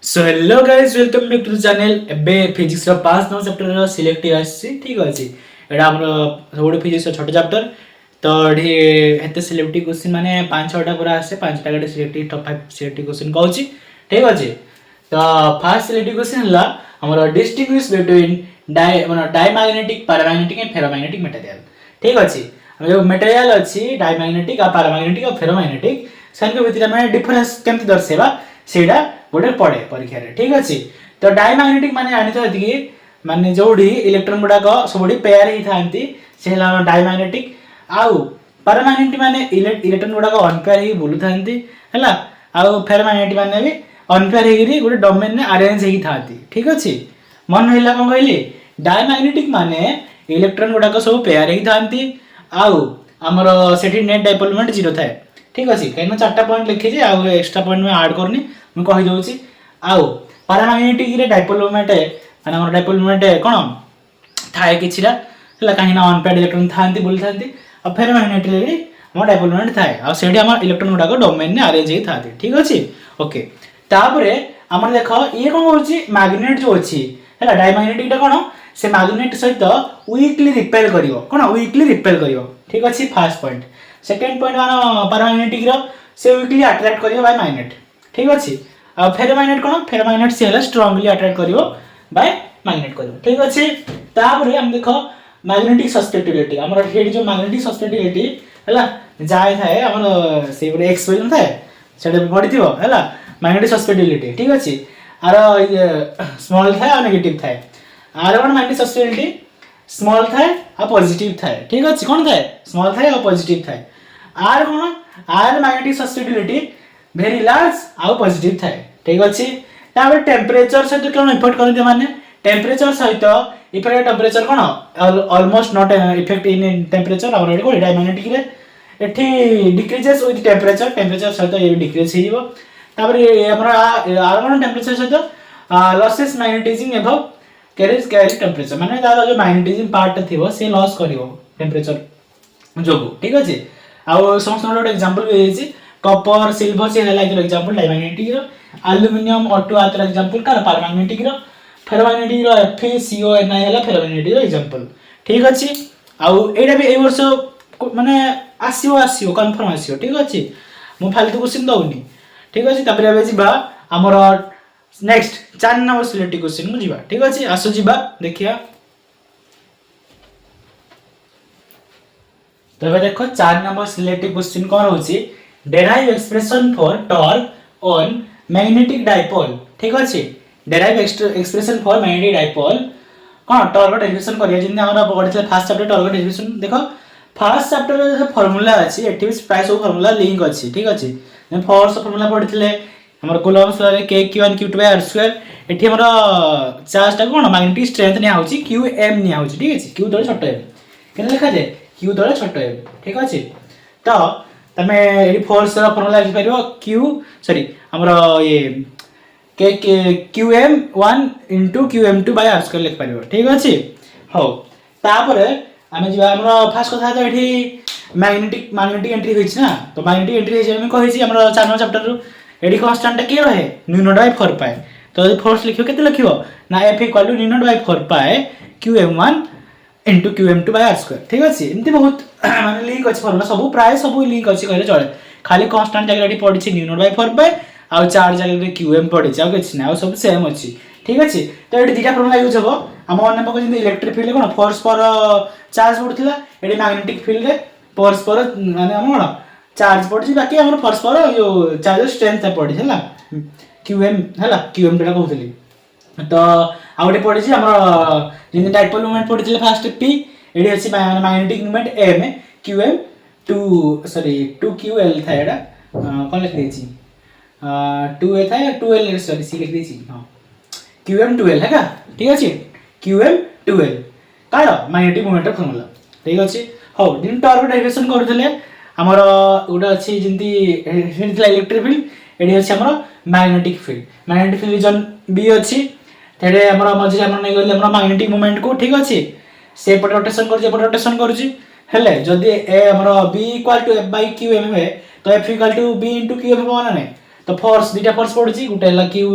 So hello guys welcome back to the channel. एबे physics रो 5 number chapter रो select आसी ठीक अछि। एडा हमर थोड़े फिजिक्स रो छोटो चैप्टर तो एडी एते सिलेक्टिव क्वेश्चन माने 5-6टा पूरा आसे 5टा गटे सिलेक्टिव टॉप 5 सिलेक्टिव क्वेश्चन कहूची ठीक अछि। तो फर्स्ट सिलेक्टिव क्वेश्चन हला हमर distinguish between diamagnetic paramagnetic and ferromagnetic material ठीक अछि। हम जो मटेरियल अछि डायमैग्नेटिक आ पैरामैग्नेटिक और फेरोमैग्नेटिक सन के भितर में डिफरेंस केमति दर्शेबा सेडा गोटे पड़े परीक्षा रे ठीक अछि। तो डायमैग्नेटिक माने जानि तो कि माने जोडी इलेक्ट्रॉन गुडा को सबडी पेयर ही थांती से हला डायमैग्नेटिक आउ पैरामैग्नेटिक माने इलेक्ट्रॉन गुडा को अनपेयर ही बुलु थांती हला आउ फेरोमैग्नेटिक माने भी अनपेयर ही गोटे डोमेन में अरेंज ही थांती ठीक अछि। मन हिला कोन कहली डायमैग्नेटिक माने इलेक्ट्रॉन गुडा को सब पेयर ही थांती आउ हमर सेठी नेट डाइपोल मोमेंट 0 थाए ठीक अछि। कहिनो चारटा पॉइंट लिखि जे आउ एक्स्ट्रा पॉइंट में ऐड करनी मैं कहि दउची आउ पैरामैग्नेटिक रे डाइपोल मोमेंट माने हमर डाइपोल मोमेंट कोन थाए किछिरा हला काहिना अनपेयर्ड इलेक्ट्रॉन थांती बोल थांती आ फेरोमैग्नेटिक रे हमर डाइपोल मोमेंट थाए आ सेठी हमर इलेक्ट्रॉन गुडा को डोमेन में अरेंज ही थाते ठीक अछि। ओके तापरे हमर देखो ये कोन होची मैग्नेट जो अछि हला डायमैग्नेटिक टा कोन से मैग्नेट सहित वीकली रिपेल करिवो कोन वीकली रिपेल करिवो ठीक अछि। फर्स्ट पॉइंट सेकंड पॉइंट मानो पैरामैग्नेटिक रो से वीकली अट्रैक्ट करिवो बाय मैग्नेट ठीक अछि। आ फेरोमैग्नेट कोन फेरोमैग्नेट से हला स्ट्रांगली अट्रैक्ट करिवो बाय मैग्नेट करिवो ठीक अछि। तापरे हम देखो मैग्नेटिक सस्टेबिलिटी हमर हेड जो मैग्नेटिक सस्टेबिलिटी हला जाय थाए हमर से बरे एक्स वैल्यू थाए सेडे पडिथिवो हला मैग्नेटिक सस्टेबिलिटी ठीक अछि। आरो स्मॉल थाए आ नेगेटिव थाए आरो कोन मैग्नेटिक सस्टेबिलिटी स्मॉल थाए आ पॉजिटिव थाए ठीक अछि। कोन थाए स्मॉल थाए आ पॉजिटिव थाए आर कोन आर मैग्नेटिक सस्टेबिलिटी वेरी लार्ज आ पॉजिटिव थाए ठीक अछि। तापर टेंपरेचर सहित कोन इफेक्ट करते माने टेंपरेचर सहित effect temperature cone almost not effect in temperature और एडो डायमैग्नेटिक रे एठी डिक्रीजेस विथ टेंपरेचर टेंपरेचर सहित ये डिक्रीज हे जिवो। तापर हमरा आर कोन टेंपरेचर सहित losses magnetism above carry temperature माने तार जो मैग्नेटिज्म पार्ट थिवो से लॉस करिवो टेंपरेचर जोगु ठीक अछि। आ समस्त नोट एग्जांपल भी हेछि कॉपर सिल्वर से लाइक एग्जांपल डायमैग्नेटिक रो एल्युमिनियम ऑटो आतर एग्जांपल का पैरामैग्नेटिक रो फेरोमैग्नेटिक रो FeCO हला फेरोमैग्नेटिक रो एग्जांपल ठीक अछि। आ एडा भी ए वर्ष माने आसीओ कंफर्म आसीओ ठीक अछि। मु फालतू क्वेश्चन दउनी ठीक अछि। तापर एबे जिबा हमर नेक्स्ट 4 नंबर सिलेक्टिव क्वेश्चन मु जिबा ठीक अछि। आसो जिबा देखिया तबे देखो 4 नंबर सिलेक्टिव क्वेश्चन कोन होची derive expression for torque on magnetic dipole ठीक अछि। Derive expression for magnetic dipole cone torque derivation करिया जिन हमरा पढितले फर्स्ट चैप्टर टॉर्क डेरिवेशन देखो फर्स्ट चैप्टर रे जो फार्मूला अछि एठी भी प्राइस ऑफ फार्मूला लिंक अछि ठीक अछि। हम फर्स्ट फार्मूला पढितले हमर कूलम्ब्स रे k q1q2r2 एठी हमरा चार्ज ता कोन मैग्नेटिक स्ट्रेंथ ने होची qm ने होची ठीक अछि। q दरे छोट m केना लिखा जाय q दरे छोट m ठीक अछि। तो तमे एडी फोर्स रा फार्मूला लिख परिबो q सॉरी हमरा ये qm1 qm2/r2 लिख परिबो ठीक अछि। हो तापर आमे जिबा हमरा फर्स्ट कथा तो एठी मैग्नेटिक एंट्री होइछ ना तो मैग्नेटिक एंट्री जे हम कहि छी हमरा 4 नंबर चैप्टर रु एडी कांस्टेंट के रहे ν0/4 पाए तो फोर्स लिखियो केते लिखियो ना F = ν0/4 पाए qm1 qm2/r2 ठीक अछि। एमती बहुत माने लिंक अछि फार्मूला सब प्राय सब लिंक अछि कहले चले खाली कांस्टेंट जगह एठी पड़ी छी ν0/4 पाए आ चार्ज जगह रे qm पड़ी छी आ किछ ना सब सेम अछि ठीक अछि। तो एठी दिटा फार्मूला यूज हबो हम मन पक जे इलेक्ट्रिक फील्ड कोन फोर्स पर चार्ज पड़थिला एठी मैग्नेटिक फील्ड रे फोर्स पर माने हम कोन चार्ज पड़छि बाकी हमर फोर्स पर यो चार्ज स्ट्रेंथ पड़छि हला qm हला qm टा कहउतली तो आउटे पड़छि हमर जिन डाइपोल मोमेंट पड़थिले फर्स्ट p एडी अछि magnetic moment m qm 2ql था एडा कोन लिख देछि 2a था 2l सॉरी c लिख देछि हां qm2l है का ठीक अछि। qm2l कालो मैग्नेटिक मोमेंट फार्मूला ठीक अछि। हो दिन टॉर्क डेरिवेशन करथिले हमर उडा अछि जिंती हिलथला इलेक्ट्रिक फील्ड एडी अछि हमर मैग्नेटिक फील्ड रीजन b अछि तेरे हमर मझे हमर नै गले हमर मैग्नेटिक मोमेंट को ठीक अछि से पट रोटेशन करछि हेले जदी ए हमर b = f/qm है तो f = b * qm होना नै तो फोर्स दिटा फोर्स पड़छि गुटे हला q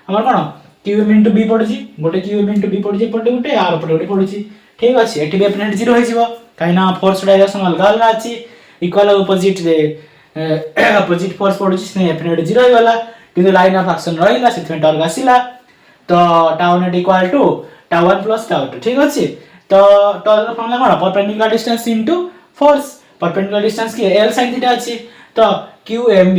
हमर कोन क्यूएम इनटू बी पड़ुची गोटे क्यूएम इनटू बी पड़ुची पटे गोटे आर पटे गोटे पड़ुची ठीक अछि एठी डेफिनेट 0 होई जिवो काइना फोर्स डायरेक्शन अलग अलग अछि इक्वल अपोजिट रे अपोजिट फोर्स पड़ुची से डेफिनेट 0 होई गला किंतु लाइन ऑफ एक्शन रहिला सेथमे टॉर्क आसीला तो tau net equal to tau 1 plus tau 2 ठीक अछि तो टॉर्क फॉर्मूला कोन perpendicular distance into force perpendicular distance की L sin थीटा अछि तो QMB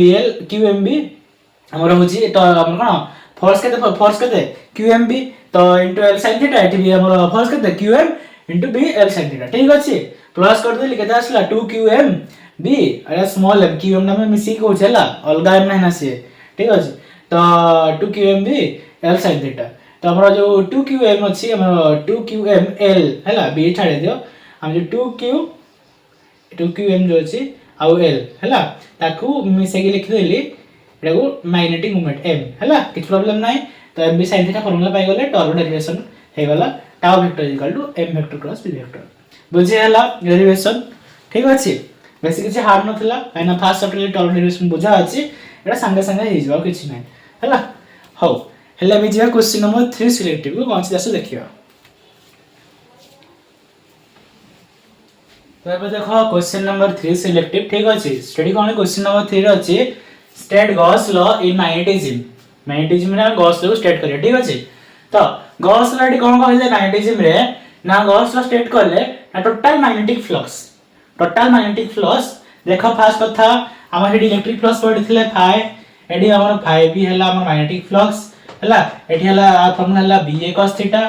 हमर होची तो हमर कोन फोर्स केते QMB तो इनटू L sin थीटा एठी भी हमर फोर्स केते QM into B L sin theta ठीक अछि प्लस कर देली केते आसला 2QMB अरे स्मॉल m QM ना में मिसी को छला अलगा m नहीं नसे ठीक अछि तो 2QMB L sin थीटा तो हमरा जो 2QM अछि हमर 2QML हैला B छाड़े दियो हम जो 2QM जो अछि आउ L हैला ताकू मिसे के लिख देली एटा को मैग्नेटिक मोमेंट m हैला किछ प्रॉब्लम नाही तो m sin थीटा फार्मूला पाई गले टॉर्क डेरिवेशन हे गला tau vector equal to m vector cross b vector बुझे हला डेरिवेशन ठीक अछि बेसिक किछ हार्ड नथला काइना फास्ट चैप्टर टॉर्क डेरिवेशन बुझा अछि एटा संगे संगे हे जवा किछ नाही हैला हो हेला भी जे क्वेश्चन नंबर 3 सिलेक्टिव को कौन सी दस देखियो तो अब देखो क्वेश्चन नंबर 3 सिलेक्टिव ठीक अछि स्टडी कोन क्वेश्चन नंबर 3 रे अछि state Gauss law in magnetism रे गॉस लॉ स्टेट करिया ठीक अछि तो गॉस लॉ डी कोन कहले मैग्नेटिज्म रे ना गॉस लॉ स्टेट करले ना टोटल मैग्नेटिक फ्लक्स देखो फास्ट कथा हमर हेडी इलेक्ट्रिक फ्लक्स पढिथिले फाई एडी हमर फाई भी हला हमर मैग्नेटिक फ्लक्स हला एठी हला फार्मूला हला BA cos theta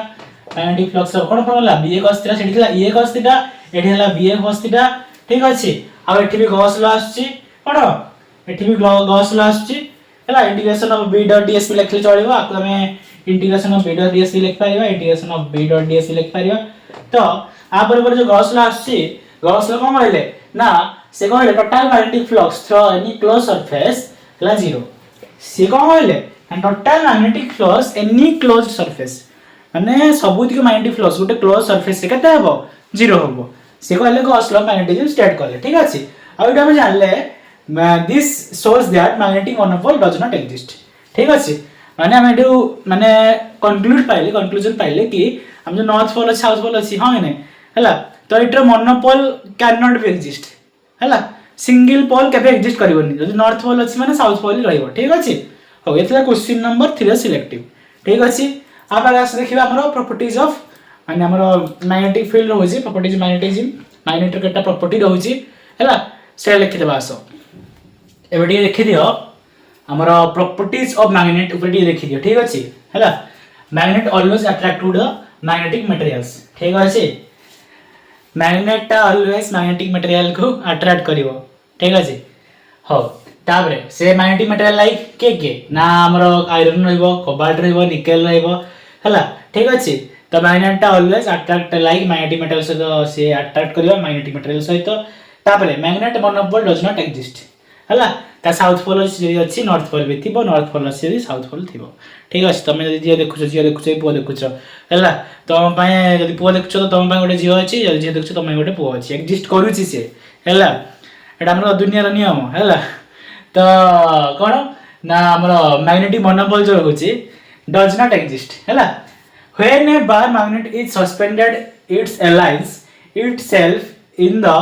magnetic flux रो कोन फार्मूला BA cos थीटा सेठी हला EA cos थीटा एठी हला BA cos थीटा ठीक अछि आ एठी भी गॉस लॉ आछि कोन एठी भी गॉस लॉ आछि हला integration of B dot ds भी लिखले चलिबो आ हमें integration of B dot ds भी लिख Paribas integration of B dot ds भी लिख पारिबा तो आ पर जो गॉस लॉ आछि गॉस लॉ कोन कहले ना से कहले total magnetic flux through any close surface हला 0 से कोन कहले total magnetic flux any close surface माने सबुत के मैग्नेटिक फ्लक्स गोटे क्लोज सरफेस से केते हबो 0 हबो से कहले गॉस लॉ मैग्नेटिज्म स्टेट करले ठीक अछि आ एटा हम जानले this shows that magnetic monopole does not exist ठीक अछि माने हम एडू माने कंक्लूजन पाइले कि हम जो नॉर्थ पोल साउथ पोल अछि हां ने हला तो एटा monopole can not be exist हला सिंगल पोल केबे एग्जिस्ट करबोनी जदि नॉर्थ पोल अछि माने साउथ पोल रहइबो ठीक अछि हो एथला क्वेश्चन नंबर 3 सिलेक्टिव ठीक अछि आप आगे आस देखिबा हमरो प्रॉपर्टीज ऑफ माने हमरो मैग्नेटिक फील्ड होछि प्रॉपर्टीज मैग्नेटिज्म मैग्नेटिक केटा प्रॉपर्टी रहउछि हला से लिखि देबा आसो एबडी लिखि दियो हमरो प्रॉपर्टीज ऑफ मैग्नेट उपडी लिखि दियो ठीक अछि हला magnet always attract to the magnetic materials ठीक अछि मैग्नेट ऑलवेज मैग्नेटिक मटेरियल को अट्रैक्ट करिवो ठीक अछि हो ताबरे से मैग्नेटिक मटेरियल लाइक के ना हमरो आयरन रहइबो कोबाल्ट रहइबो निकेल रहइबो हला ठीक अछि तो magnet always attract like magnetic material से अट्रैक्ट करियो मैग्नेटिक मटेरियल सहित ताबरे magnet monopole does not exist हला ता साउथ पोल अछि नॉर्थ पोल भी थिबो नॉर्थ पोल अछि साउथ पोल थिबो ठीक अछि तमे जदि जे देखुछ पो देखुछ हला तम पाए जदि पो देखुछ तो तम पाए गोटे जियो अछि जदि जे देखुछ तम गोटे पो अछि एग्जिस्ट करूछि से हला एटा हमर दुनिया रो नियम हला तो कोन ना हमर मैग्नेटिक मोनोपोल जो होछि डज नॉट एग्जिस्ट हला when a bar magnet is suspended it's aligns itself in the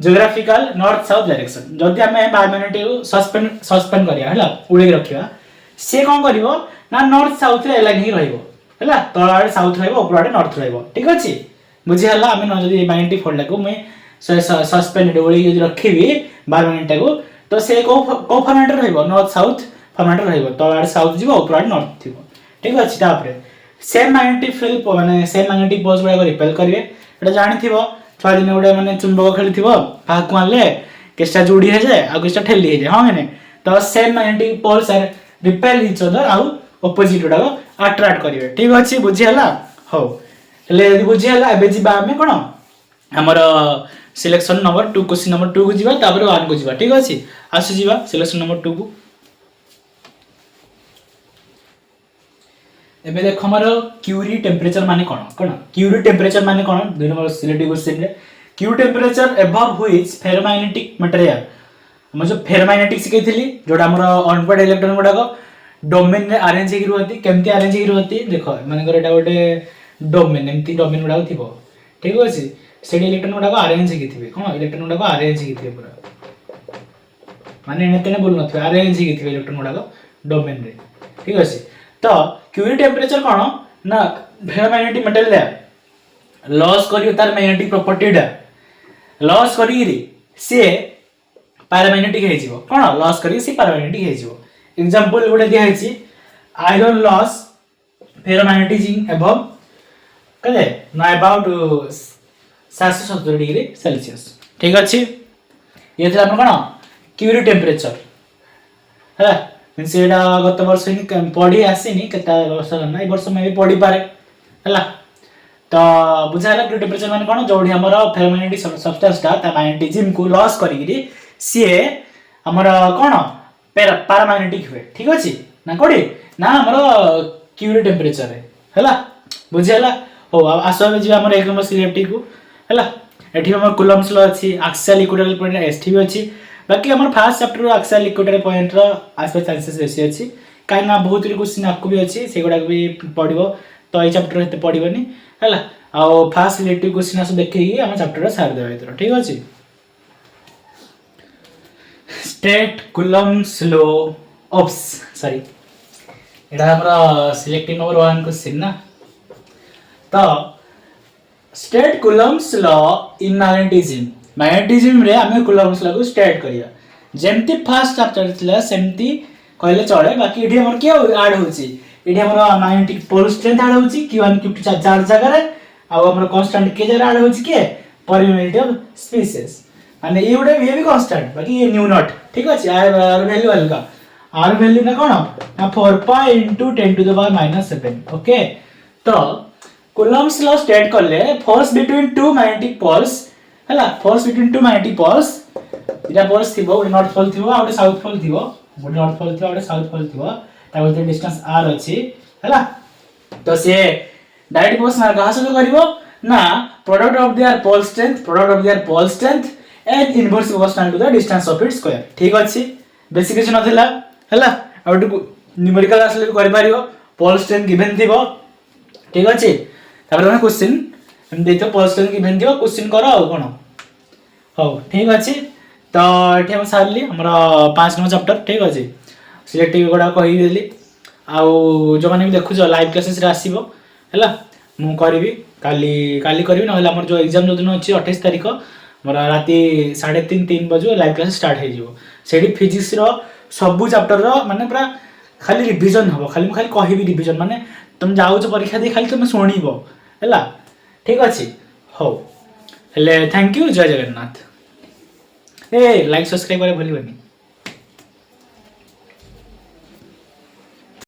geographical north south direction जदि हमें बार मैग्नेट सस्पेंड करिया हला उड़े रखिया से कोन करिवो ना नॉर्थ साउथ रे अलाइन ही रहइबो हला तळाडे साउथ रहइबो उपराडे नॉर्थ रहइबो ठीक अछि बुझि हला हमें न जदि मैग्नेटिक फोल्ड को मैं सस्पेंडेड उड़े यदि रखिबी बार मैग्नेट को तो से को फॉर्मेट रहइबो नॉर्थ साउथ फॉर्मेट रहइबो तळाडे साउथ जिवो उपराडे नॉर्थ थिबो ठीक अछि तापरे सेम मैग्नेटिक फील्ड माने सेम मैग्नेटिक पोल्स गुडा रिपेल करिवे एटा जानि थिबो छुआ दिन गुडा माने चुंबक खेली थिबो का कोनले केस्टा जोडी हे जाय आ केस्टा ठेली हे जाय हां ने तो same magnetic poles are repel each other आ ऑपोजिट गुडा अट्रैक्ट करिवे ठीक अछि बुझि हला हो ले यदि बुझि हला एबे जिबा हमें कोन हमर सिलेक्शन नंबर 2 क्वेश्चन नंबर 2 को जिबा तापर 1 को जिबा ठीक अछि आसु जिबा सिलेक्शन नंबर 2 को एबे देख हमर क्यूरी टेम्परेचर माने कोन क्यूरी टेम्परेचर माने कोन दुई नंबर सिलेक्टिव क्वेश्चन रे Q temperature above which ferromagnetic material हम जो फेरोमैग्नेटिक सिखैथिली जोडा हमर अनपेड इलेक्ट्रॉन गुडा को डोमेन रे अरेंज हेकि रहती केमती अरेंज हेकि रहती देख मानकर एटा गोटे डोमेन एमती डोमेन गुडा थिबो ठीक अछि सेडी इलेक्ट्रॉन गुडा अरेंज हेकि थिबे कोन इलेक्ट्रॉन गुडा अरेंज हेकि थिबे पूरा माने एनेतेने बोल नथबे अरेंज हेकि थिबे इलेक्ट्रॉन गुडा डोमेन रे ठीक अछि तो क्यूरी टेम्परेचर कोन ना फेरोमैग्नेटिक मेटल रे लॉस करियो तार मैग्नेटिक प्रॉपर्टी डा लॉस करी से पैरामैग्नेटिक हे जिवो कोन लॉस करी से पैरामैग्नेटिक हे जिवो एग्जांपल गोटे दिया है आयरन लॉस फेरोमैग्नेटिज्म एबव कले ना अबाउट 770 डिग्री सेल्सियस ठीक अछि ये थला कोन क्यूरी टेम्परेचर है मींस एडा गत वर्ष ही पढ़ी आसीनी केता वर्ष ना ए वर्ष में भी पढ़ी पारे हला तो बुझाला क्यूरी टेम्परेचर माने कोन जोडी हमर फेरोमैग्नेटिक सब्सटेंस ता मैग्नेटिज्म को लॉस करी सी हमर कोन पैरामैग्नेटिक हुए ठीक अछि ना कोडी ना हमर क्यूरी टेम्परेचर है हला बुझियाला हो आसो में जे हमर 1 नंबर सिलेक्टिव को हला एठी हमर कूलम्स लॉ अछि एक्सियल इक्विटोरियल पॉइंट एसटी भी अछि बाकी हमर फर्स्ट चैप्टर रो एक्सियल इक्विटोरियल पॉइंट रो आसपास चांसेस बेसी अछि काई ना बहुत क्वेश्चन आपको भी अछि सेगुडा भी पढिबो तो ए चैप्टर हेते पढिबनी हला आ फर्स्ट सिलेक्टिव क्वेश्चन आसो देखि हम चैप्टर रो सार देबे तो ठीक अछि state Coulomb's law of sorry एडा हमरा सिलेक्टिव नंबर 1 क्वेश्चन ना तो state Coulomb's law in magnetism रे हमें कूलम्स लॉ को स्टेट करिया जेमती फर्स्ट चैप्टर थिला सेमती कहले चले बाकी एठी हमर के ऐड होची एठी हमर मैग्नेटिक पोल स्ट्रेंथ ऐड होची q1 q2 चार जगह रे आ हमर कांस्टेंट के जगह ऐड होची के परमिटिविटी ऑफ स्पीसीज माने ये उडे भी कांस्टेंट बाकी ये न्यू नॉट ठीक अछि आर वैल्यू अलगा आर वैल्यू ना कोन ना 4 pi into 10 to the power -7 okay तो कूलम्स लॉ स्टेट करले force between two magnetic poles हला force between two magnetic poles इटा पोल्स थिबो उडे नॉर्थ पोल थिबो आ उडे साउथ पोल थिबो उडे नॉर्थ पोल थिबो उडे साउथ पोल थिबो ता भीतर डिस्टेंस r अछि हला तो से डायरेक्ट फोर्स ना कहा से करिवो ना product of their pole strength and inverse proportional to the distance of its square ठीक अछि बेसिक किछ नथिला हला आ न्यूमेरिकल आसले भी करि पारियो पोल स्ट्रेंथ गिवन थिबो ठीक अछि तापर हम क्वेश्चन हम देतो पोल स्ट्रेंथ गिवन थिबो क्वेश्चन करो आ कोन हो ठीक अछि तो एठी हम सारली हमरा 5 नंबर चैप्टर ठीक अछि सिलेक्टिव गोडा कहि देली आ जो माने भी देखु जो लाइव क्लासेस रे आसीबो हला मु करबी काली करबी न हमरा जो एग्जाम जो दिन अछि 28 तारिख मोरा राती 3:30 बजे लाइव क्लास स्टार्ट हे जिवो सेडी फिजिक्स रो सब चैप्टर रो माने पूरा खाली रिवीजन हबो खाली कहबी रिवीजन माने तुम जाउ छ परीक्षा दे खाली तुम सुनिबो हला ठीक अछि हो हेले थैंक यू जय जगन्नाथ ए लाइक सब्सक्राइब करे भूलिबनी।